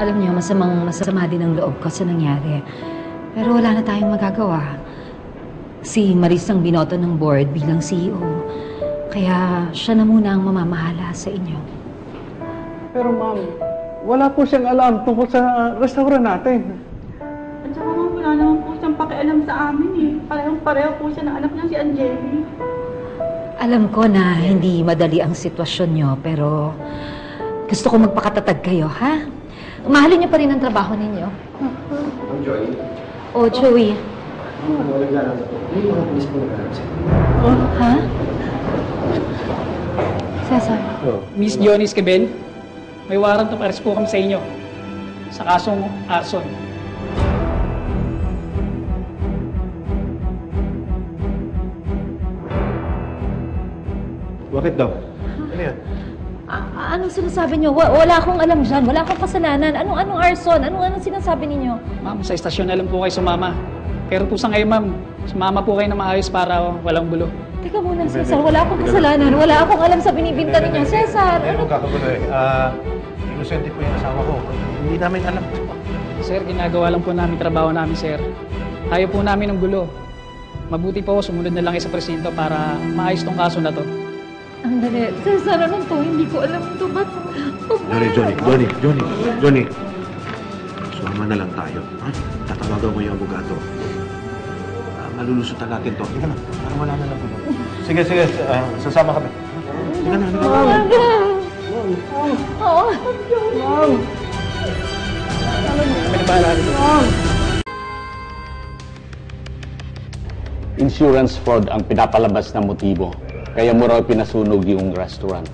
Alam niyo, masama din ang loob ko sa nangyari. Pero wala na tayong magagawa. Si Maris ang binoto ng board bilang CEO. Kaya siya na muna ang mamamahala sa inyo. Pero ma'am, wala po siyang alam tungkol sa restaurant natin. At saka ma'am, wala naman po siyang pakialam sa amin eh. Parehong-pareho po siya ng anak niya si Angeli. Alam ko na hindi madali ang sitwasyon niyo, pero gusto ko magpakatatag kayo, ha? Mahalin niyo pa rin ang trabaho ninyo. Ang Joy. Oh, Joey. Walang galang na po. Hindi mga pulis po naghanap sa'yo. Ha? Cesar. Miss Johnny Esquivel, may warrant of arrest po kami sa inyo sa kasong arson. Bakit daw? Ano yan? Anong sinasabi niyo? Wala akong alam dyan. Wala akong kasalanan. Anong arson? Anong sinasabi ninyo? Ma'am, sa estasyon na lang po kayo sumama. Pero po sa ngayon, ma'am, sumama po kayo na maayos para walang bulo. Teka muna, Cesar. Wala akong kasalanan. Wala akong alam sa binibinta ninyo. Cesar! Huwag kakagulo eh. Inosente po yung asawa ko. Hindi namin alam. Sir, ginagawa lang po namin trabaho namin, sir. Ayaw po namin ng gulo. Mabuti po, sumunod na lang kayo sa presinto para maayos tong kaso na to. Ang dali. Cesar, anong to? Hindi ko alam ito. Ba't? Johnny. Sumama na lang tayo. Ha? Tatawagan mo yung abogado. Malulusutan natin to. Hindi na, parang wala na lang po. Sige. Sasama kami. Sige na. Oo. Insurance fraud ang pinapalabas na motibo. Kaya mo raw pinasunog yung restaurant.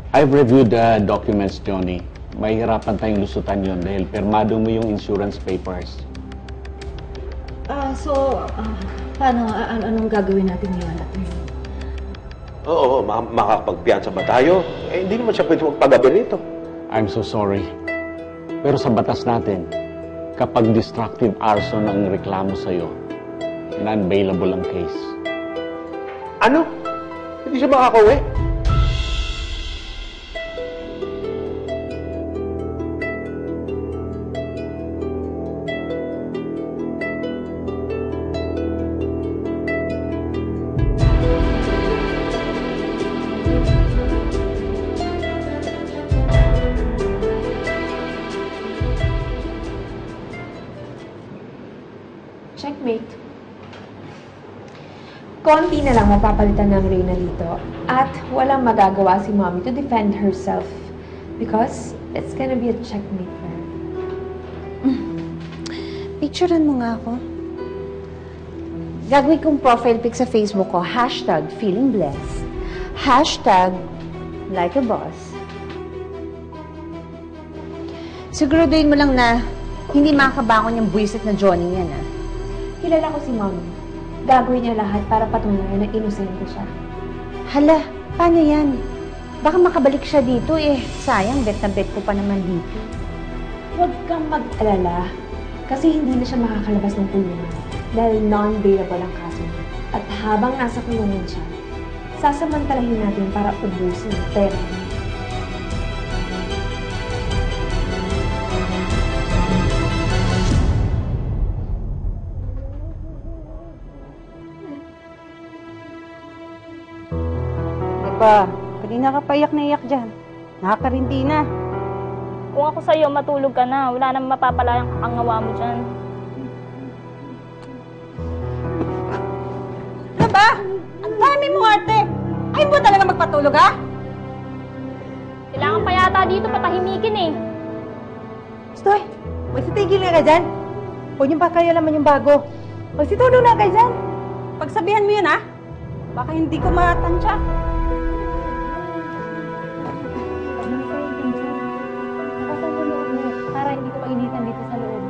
I've reviewed the documents, Johnny. Mahihirapan tayong lusutan yun dahil permado mo yung insurance papers. Paano? Anong gagawin natin ngayon? Oo, makakapagpiyansa ba tayo? Eh, hindi naman siya pwede magpagabi rito. I'm so sorry. Pero sa batas natin, kapag destructive arson ang reklamo sa'yo, non-bailable ang case. Ano? Hindi siya makakauwi? Checkmate. Konti na lang mapapalitan ng Reyna dito at walang magagawa si Mommy to defend herself because it's gonna be a checkmate for her. Picturean mo nga ako. Gagawin kong profile pic sa Facebook ko, #feelingblessed, #like a boss. Siguraduhin mo lang na hindi makakabangon yung buwisit na Johnny yan, ah. Kilala ko si Mommy. Gagawin niya lahat para patunayan na inosente siya. Hala, paano yan? Baka makabalik siya dito eh. Sayang, bet na bet ko pa naman dito. Huwag kang mag-alala kasi hindi na siya makakalabas ng kulungan dahil non-bailable ang kaso niya. At habang nasa kulungan siya, sasamantalahin natin para ubusin ang pera niya. Kanina ka pa iyak na iyak dyan. Nakakarindi na. Kung ako sa'yo, matulog ka na. Wala namang mapapala yung kakangawa mo dyan. Ano ba? Ang dami mo, ate! Ayaw mo talaga magpatulog, ha? Kailangan pa yata dito patahimikin eh. Stoy! Magsitigil ka dyan. Huwag niyo pa kayo naman yung bago. Magsitulog na kayo dyan. Pagsabihan mo yun, ha? Baka hindi ko matansya. Para hindi ko mainitan dito sa loob.